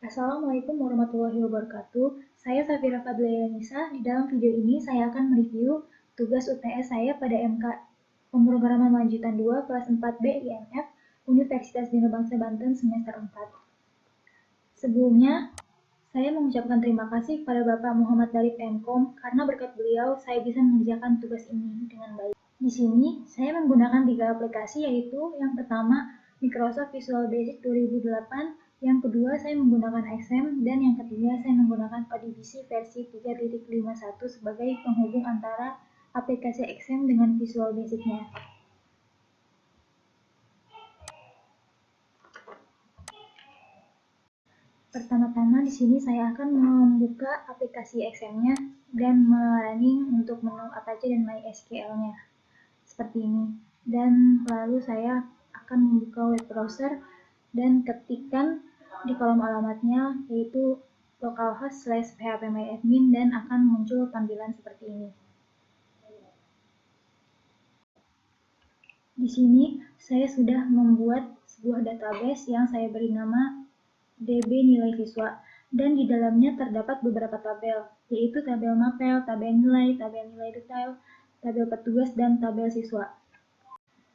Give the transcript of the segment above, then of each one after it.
Assalamualaikum warahmatullahi wabarakatuh. Saya Safira Fadlianisa. Di dalam video ini saya akan mereview tugas UTS saya pada MK Pemrograman Lanjutan 2 kelas 4B IMF Universitas Bina Bangsa Banten semester 4. Sebelumnya, saya mengucapkan terima kasih kepada Bapak Muhammad Dalip Mkom karena berkat beliau saya bisa mengerjakan tugas ini dengan baik. Di sini saya menggunakan 3 aplikasi, yaitu yang pertama Microsoft Visual Basic 2008, yang kedua saya menggunakan XM, dan yang ketiga saya menggunakan ODBC versi 3.51 sebagai penghubung antara aplikasi XM dengan Visual Basic-nya. Pertama-tama di sini saya akan membuka aplikasi XM-nya dan merunning untuk menu Apache dan MySQL-nya. Seperti ini. Dan lalu saya akan membuka web browser dan ketikkan di kolom alamatnya yaitu localhost/phpMyAdmin dan akan muncul tampilan seperti ini. Di sini saya sudah membuat sebuah database yang saya beri nama DB Nilai Siswa, dan di dalamnya terdapat beberapa tabel, yaitu tabel mapel, tabel nilai detail, tabel petugas, dan tabel siswa.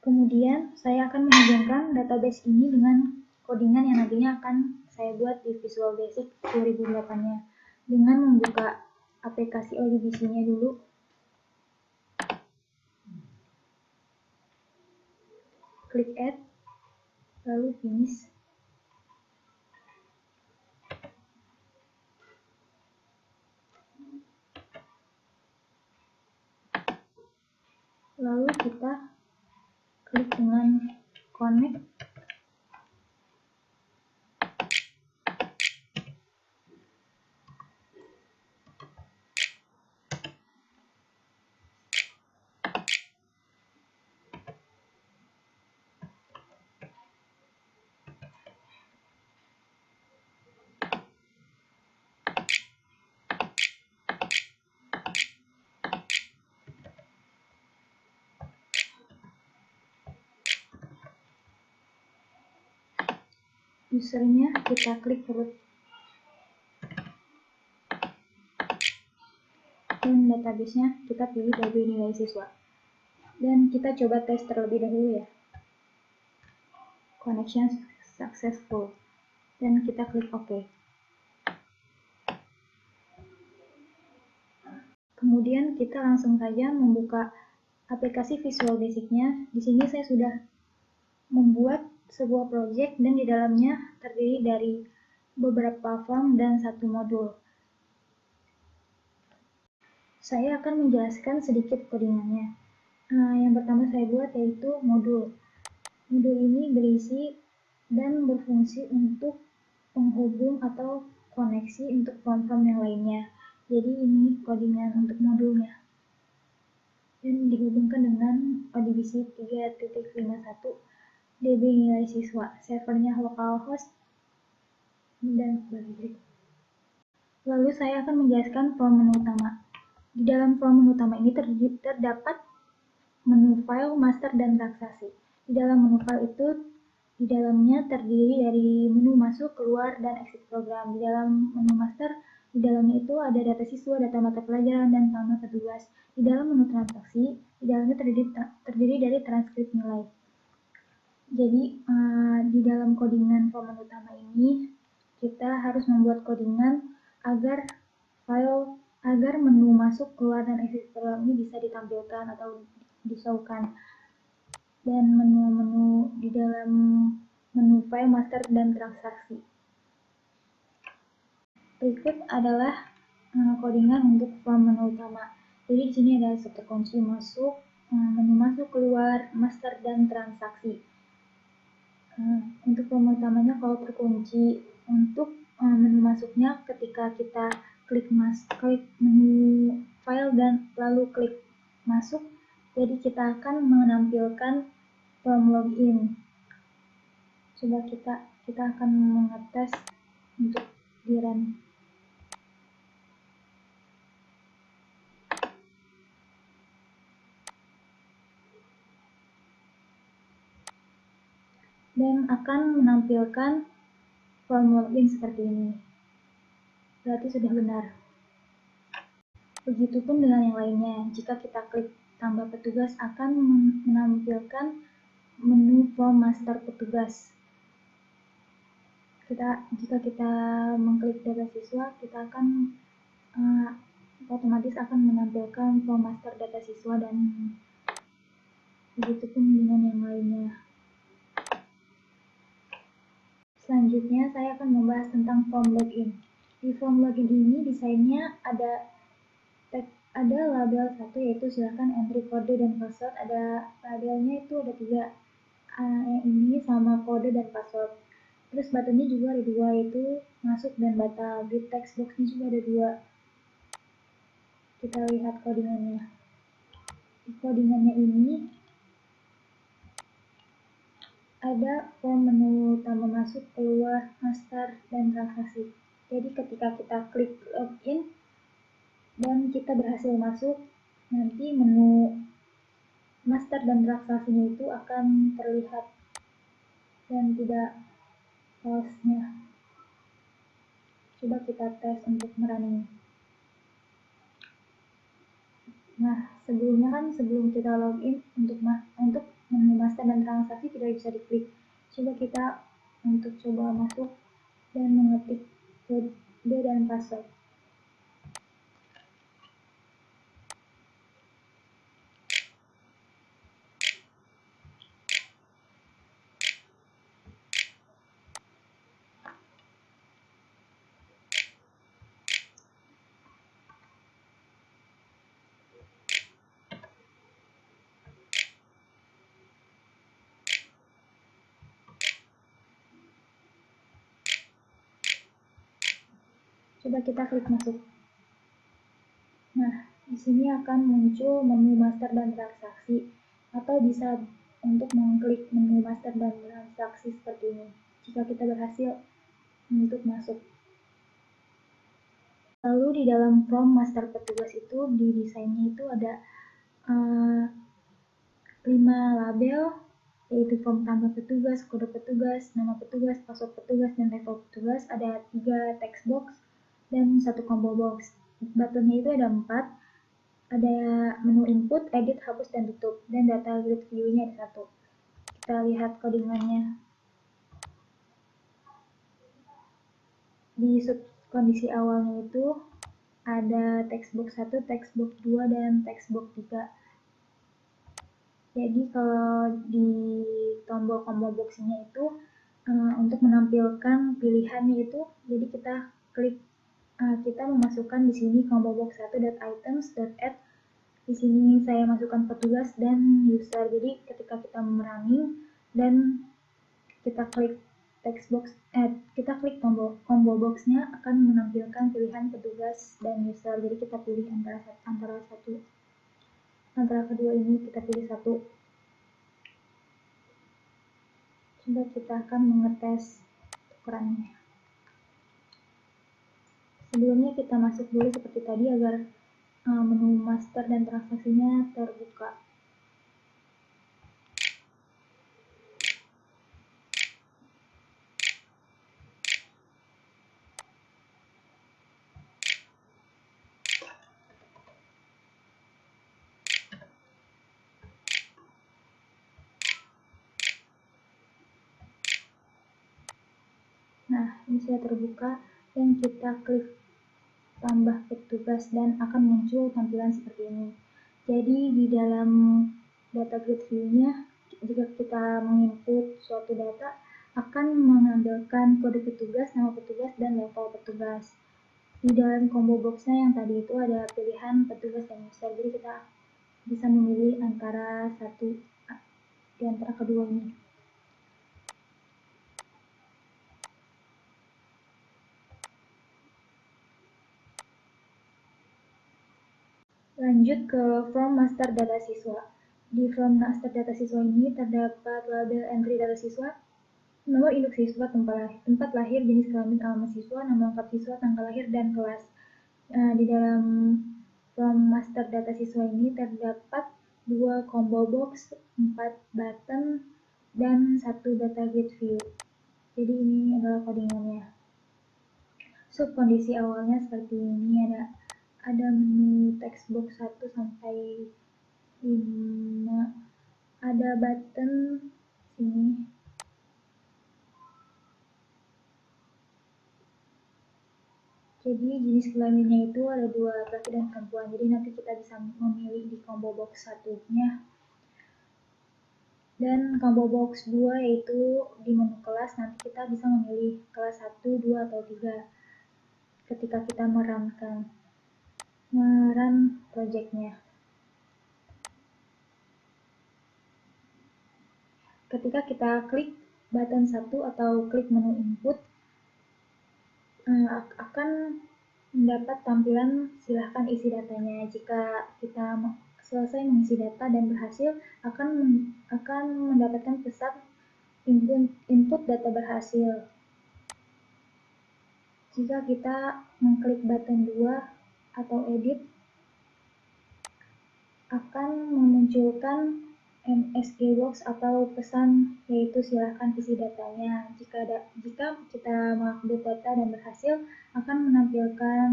Kemudian saya akan menghubungkan database ini dengan codingan yang nantinya akan saya buat di Visual Basic 2008-nya dengan membuka aplikasi ODBC-nya dulu. Klik Add, lalu Finish. Lalu kita klik dengan Connect. Usernya kita klik root dan database-nya kita pilih DB Nilai Siswa, dan kita coba tes terlebih dahulu ya. Connection successful, dan kita klik OK. Kemudian kita langsung saja membuka aplikasi Visual Basic-nya. Di sini saya sudah membuat sebuah project dan di dalamnya terdiri dari beberapa form dan satu modul. Saya akan menjelaskan sedikit codingannya. Yang pertama saya buat yaitu modul. Modul ini berisi dan berfungsi untuk penghubung atau koneksi untuk form-form yang lainnya. Jadi ini codingan untuk modulnya. Dan dihubungkan dengan ODBC 3.51 DB Nilai Siswa, servernya localhost, dan sebagainya. Lalu saya akan menjelaskan form menu utama. Di dalam form menu utama ini terdapat menu file, master, dan transaksi. Di dalam menu file itu, di dalamnya terdiri dari menu masuk, keluar, dan exit program. Di dalam menu master, di dalamnya itu ada data siswa, data mata pelajaran, dan nama petugas. Di dalam menu transaksi, di dalamnya terdiri dari transkrip nilai. Jadi di dalam codingan form menu utama ini kita harus membuat codingan agar menu masuk, keluar, dan exit program ini bisa ditampilkan atau disaukan, dan menu-menu di dalam menu file, master, dan transaksi. Berikut adalah codingan untuk form menu utama. Jadi di sini ada seperti kunci masuk, menu masuk, keluar, master, dan transaksi. Untuk form utamanya kalau terkunci, untuk menu masuknya ketika kita klik menu file dan lalu klik masuk, jadi kita akan menampilkan form login. Coba kita akan mengetes untuk di run. Dan akan menampilkan form login seperti ini. Berarti sudah benar. Begitupun dengan yang lainnya. Jika kita klik tambah petugas akan menampilkan menu form master petugas. Jika kita mengklik data siswa, kita akan otomatis akan menampilkan form master data siswa dan begitupun dengan yang lainnya. Selanjutnya saya akan membahas tentang form login. Di form login ini desainnya ada label satu, yaitu silakan entry kode dan password. Ada labelnya itu ada 3, yang ini sama kode dan password. Terus buttonnya juga ada 2, yaitu masuk dan batal. Di text boxnya juga ada 2. Kita lihat codingannya. Di codingannya ini ada form menu tambah masuk, keluar, master, dan transaksi. Jadi ketika kita klik login dan kita berhasil masuk, nanti menu master dan transaksinya itu akan terlihat dan tidak false-nya. Coba kita tes untuk merunning. Nah, sebelumnya kan sebelum kita login untuk menu master dan transaksi tidak bisa diklik. Coba kita untuk coba masuk dan mengetik kode dan password. Coba kita klik masuk. Nah, di sini akan muncul menu master dan transaksi, atau bisa untuk mengklik menu master dan transaksi seperti ini jika kita berhasil untuk masuk. Lalu di dalam form master petugas itu di desainnya itu ada 5 label, yaitu form tambah petugas, kode petugas, nama petugas, password petugas, dan level petugas. Ada 3 text box dan 1 combo box. Buttonnya itu ada 4. Ada menu input, edit, hapus, dan tutup. Dan data grid view-nya ada 1. Kita lihat codingannya. Di sub kondisi awalnya itu ada text box 1, text box 2, dan text box 3. Jadi kalau di tombol combo box-nya itu untuk menampilkan pilihannya itu, jadi kita klik, kita memasukkan di sini combo box 1.items.add. Di sini saya masukkan petugas dan user. Jadi ketika kita merunning dan kita klik text box, kita klik combo box-nya akan menampilkan pilihan petugas dan user. Jadi kita pilih antara kedua ini, kita pilih satu. Coba kita akan mengetes ukurannya. Sebelumnya kita masuk dulu seperti tadi agar menu master dan transaksinya terbuka. Nah, ini sudah terbuka dan kita klik tambah petugas dan akan muncul tampilan seperti ini. Jadi di dalam data grid view-nya, jika kita menginput suatu data, akan mengambilkan kode petugas, nama petugas, dan level petugas. Di dalam combo box-nya yang tadi itu ada pilihan petugas dan user, jadi kita bisa memilih antara satu di antara kedua ini. Lanjut ke form master data siswa. Di form master data siswa ini terdapat label entry data siswa, nomor induk siswa, tempat lahir, jenis kelamin, alamat siswa, nama lengkap siswa, tanggal lahir, dan kelas. Di dalam form master data siswa ini terdapat 2 combo box, 4 button, dan 1 data grid view. Jadi ini adalah codingannya. So, kondisi awalnya seperti ini, ada menu text box 1 sampai 5, ada button sini. Jadi jenis kelaminnya itu ada 2, laki dan perempuan. Jadi nanti kita bisa memilih di combo box satunya. Dan combo box 2 yaitu di menu kelas, nanti kita bisa memilih kelas 1, 2, atau 3 ketika kita merun projectnya. Ketika kita klik button 1 atau klik menu input, akan mendapat tampilan silahkan isi datanya. Jika kita selesai mengisi data dan berhasil, akan mendapatkan pesan input data berhasil. Jika kita mengklik button 2 atau edit, akan memunculkan MSG box atau pesan yaitu silahkan isi datanya. Jika kita mengupdate data dan berhasil, akan menampilkan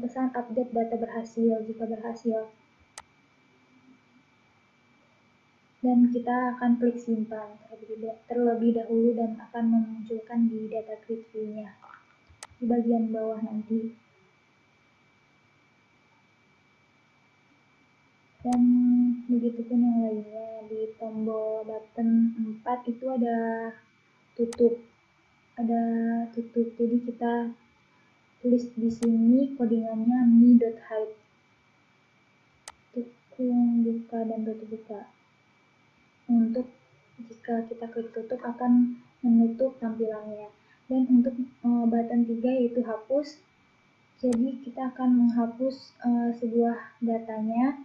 pesan update data berhasil jika berhasil. Dan kita akan klik simpan terlebih dahulu dan akan memunculkan di data grid view-nya di bagian bawah nanti. Dan begitupun yang lainnya. Di tombol button 4 itu ada tutup. Jadi kita tulis di sini codingannya mi.hide. Tukung buka dan tutup buka. Untuk jika kita klik tutup akan menutup tampilannya. Dan untuk button 3 yaitu hapus. Jadi kita akan menghapus sebuah datanya.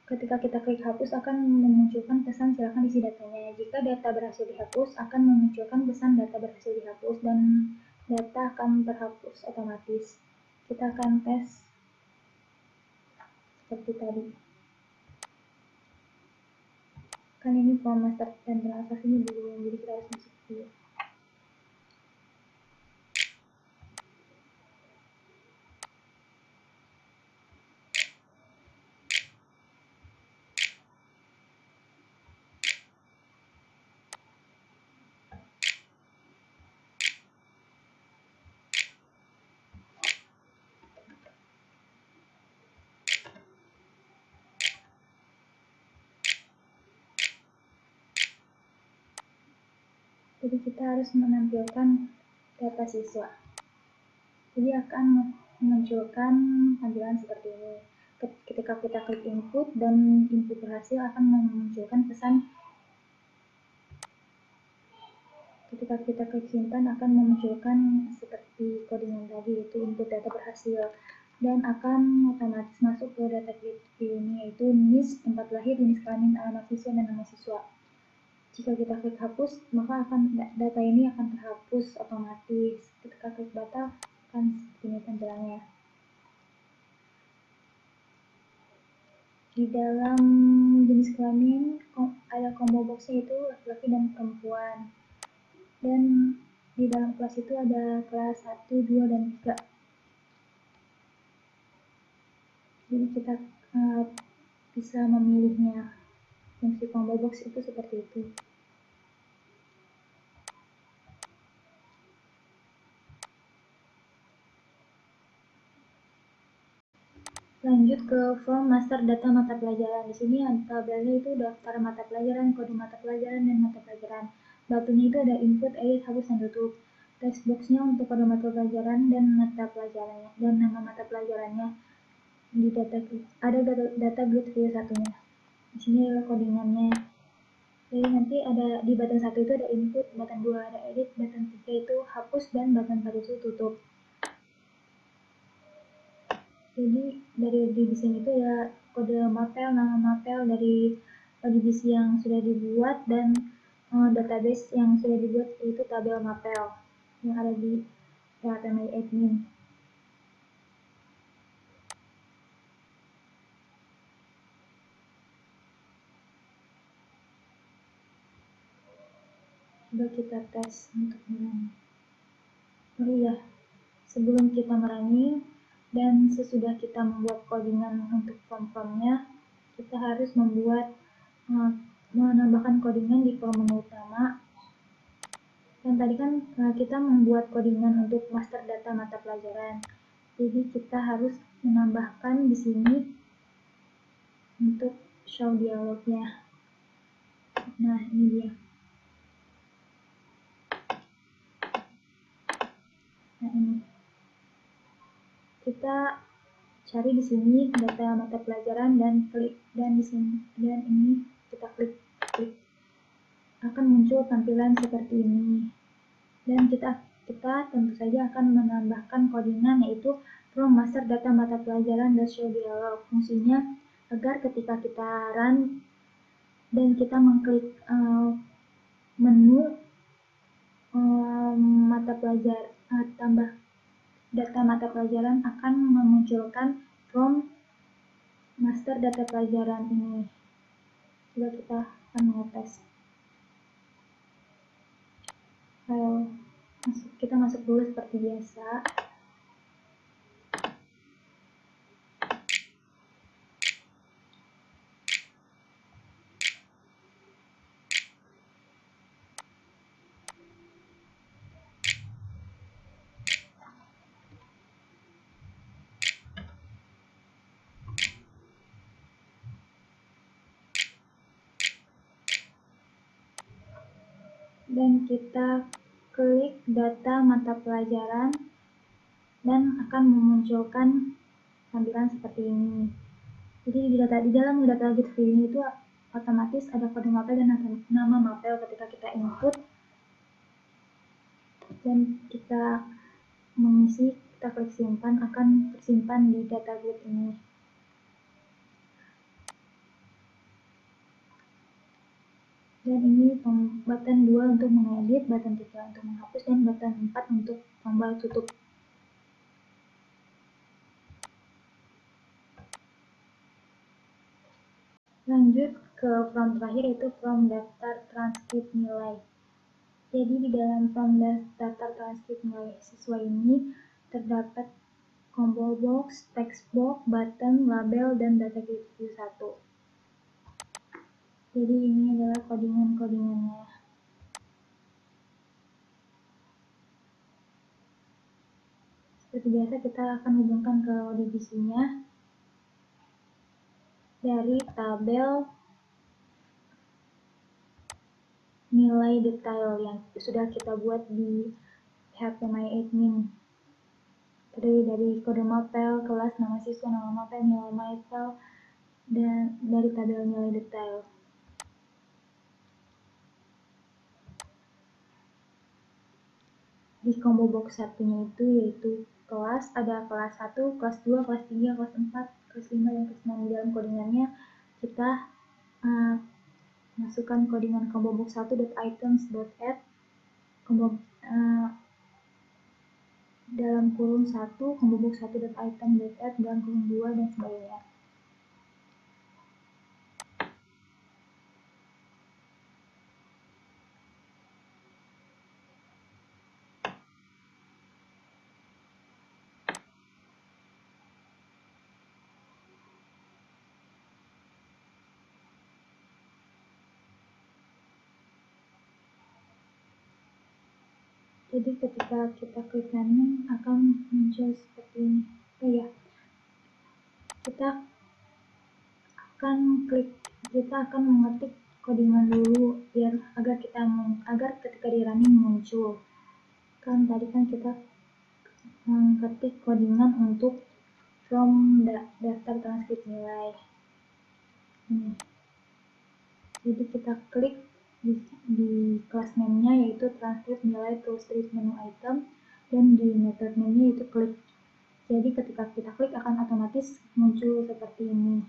Ketika kita klik hapus akan memunculkan pesan silakan isi datanya. Jika data berhasil dihapus akan memunculkan pesan data berhasil dihapus dan data akan terhapus otomatis. Kita akan tes seperti tadi. Kan ini form master dan transaksinya belum, jadi kita harus masuk dulu. Jadi kita harus menampilkan data siswa. Jadi akan memunculkan tampilan seperti ini. Ketika kita klik input dan input berhasil akan memunculkan pesan. Ketika kita klik simpan akan memunculkan seperti codingan tadi, yaitu input data berhasil. Dan akan otomatis masuk ke data grid view ini, yaitu NIS, tempat lahir, jenis kelamin, alamat siswa, dan nama siswa. Jika kita klik hapus, maka data ini akan terhapus otomatis. Ketika klik batal, akan seperti ini tampilannya. Di dalam jenis kelamin ada combo boxnya itu laki-laki dan perempuan. Dan di dalam kelas itu ada kelas 1, 2, dan 3. Jadi kita bisa memilihnya. Fungsi combo box itu seperti itu. Lanjut ke form master data mata pelajaran. Di sini tabelnya itu daftar mata pelajaran, kode mata pelajaran, dan mata pelajaran. Batunya itu ada input, edit, hapus, dan tutup. Text boxnya untuk kode mata pelajaran dan mata pelajarannya dan nama mata pelajarannya. Di ada data grid view satunya. Di sini adalah codingannya. Jadi nanti ada di button 1 itu ada input, button 2 ada edit, button 3 itu hapus, dan button 4 itu tutup. Jadi dari divisi itu ya kode mapel, nama mapel dari divisi yang sudah dibuat dan database yang sudah dibuat yaitu tabel mapel yang ada di PHP admin. Coba kita tes untuk merunning. Oh iya, sebelum kita merunning dan sesudah kita membuat codingan untuk form-formnya, kita harus menambahkan codingan di form menu utama. Dan tadi kan kita membuat codingan untuk master data mata pelajaran. Jadi kita harus menambahkan di sini untuk show dialognya. Nah, ini dia. Nah, ini. Kita cari di sini data mata pelajaran dan klik, dan di sini dan ini kita klik. Akan muncul tampilan seperti ini. Dan kita tentu saja akan menambahkan codingan, yaitu from master data mata pelajaran dan show dialog. Fungsinya agar ketika kita run dan kita mengklik menu tambah data mata pelajaran akan memunculkan from master data pelajaran ini. Coba kita akan mengetes. Kita masuk dulu seperti biasa. Dan kita klik data mata pelajaran dan akan memunculkan tampilan seperti ini. Jadi di dalam data get field ini itu otomatis ada kode mapel dan nama mapel. Ketika kita input dan kita mengisi, kita klik simpan, akan tersimpan di data grid ini. Dan ini button 2 untuk mengedit, button 3 untuk menghapus, dan button 4 untuk tombol tutup. Lanjut ke form terakhir, yaitu form daftar transkrip nilai. Jadi di dalam form daftar transkrip nilai siswa ini terdapat combo box, text box, button, label, dan data grid view 1. Jadi ini adalah codingan-codingannya. Seperti biasa kita akan hubungkan ke divisinya dari tabel nilai detail yang sudah kita buat di PHP-MyAdmin. Terdiri dari kode mapel, kelas, nama siswa, nama mapel, nilai mapel, dan dari tabel nilai detail. Di combo box satunya itu yaitu kelas, ada kelas 1, kelas 2, kelas 3, kelas 4, kelas 5, dan kelas 6. Di dalam codingannya kita masukkan codingan combo box 1.items.add, dalam kurung 1, combo box 1.item.add, dalam kurung 2, dan sebagainya. Jadi ketika kita klik running akan muncul seperti ini. Oh ya, kita akan mengetik codingan dulu agar ketika di running muncul. Kan tadi kan kita mengetik codingan untuk from daftar transkrip nilai. Jadi kita klik di class name-nya yaitu transkrip nilai toolstrip menu item, dan di method name-nya yaitu klik. Jadi ketika kita klik akan otomatis muncul seperti ini.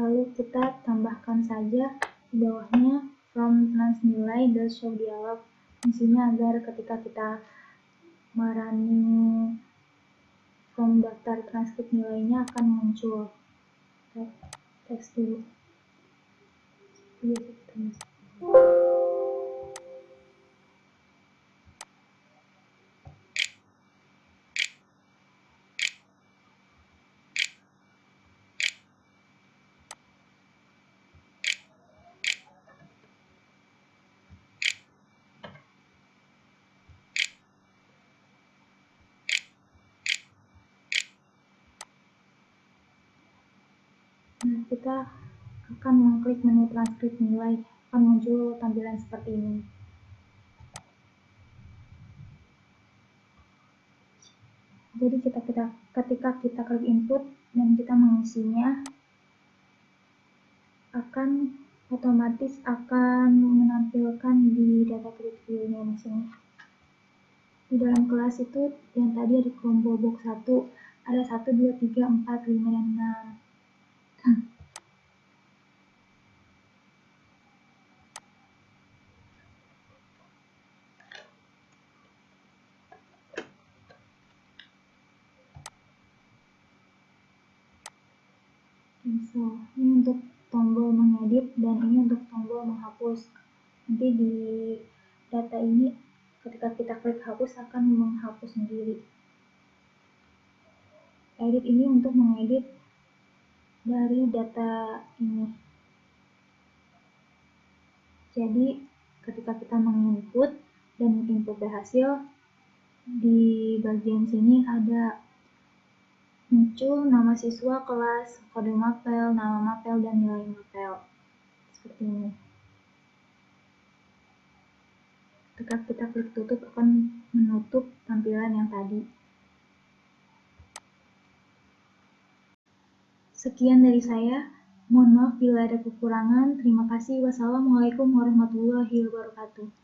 Lalu kita tambahkan saja di bawahnya from trans nilai dan show dialog. Fungsinya agar ketika kita merunning from daftar transkrip nilainya akan muncul. Tes dulu. kita akan mengklik menu transkrip nilai, akan muncul tampilan seperti ini. Jadi ketika kita klik input dan kita mengisinya, akan otomatis akan menampilkan di data grid view-nya di sini. Di dalam kelas itu yang tadi ada combo box 1, ada 1, 2, 3, 4, 5, dan 6. Ini untuk tombol mengedit dan ini untuk tombol menghapus. Nanti di data ini ketika kita klik hapus akan menghapus sendiri. Edit ini untuk mengedit dari data ini. Jadi ketika kita menginput dan input berhasil, di bagian sini ada muncul nama siswa, kelas, kode mapel, nama mapel, dan nilai mapel. Seperti ini. Ketika kita klik tutup akan menutup tampilan yang tadi. Sekian dari saya. Mohon maaf bila ada kekurangan. Terima kasih. Wassalamualaikum warahmatullahi wabarakatuh.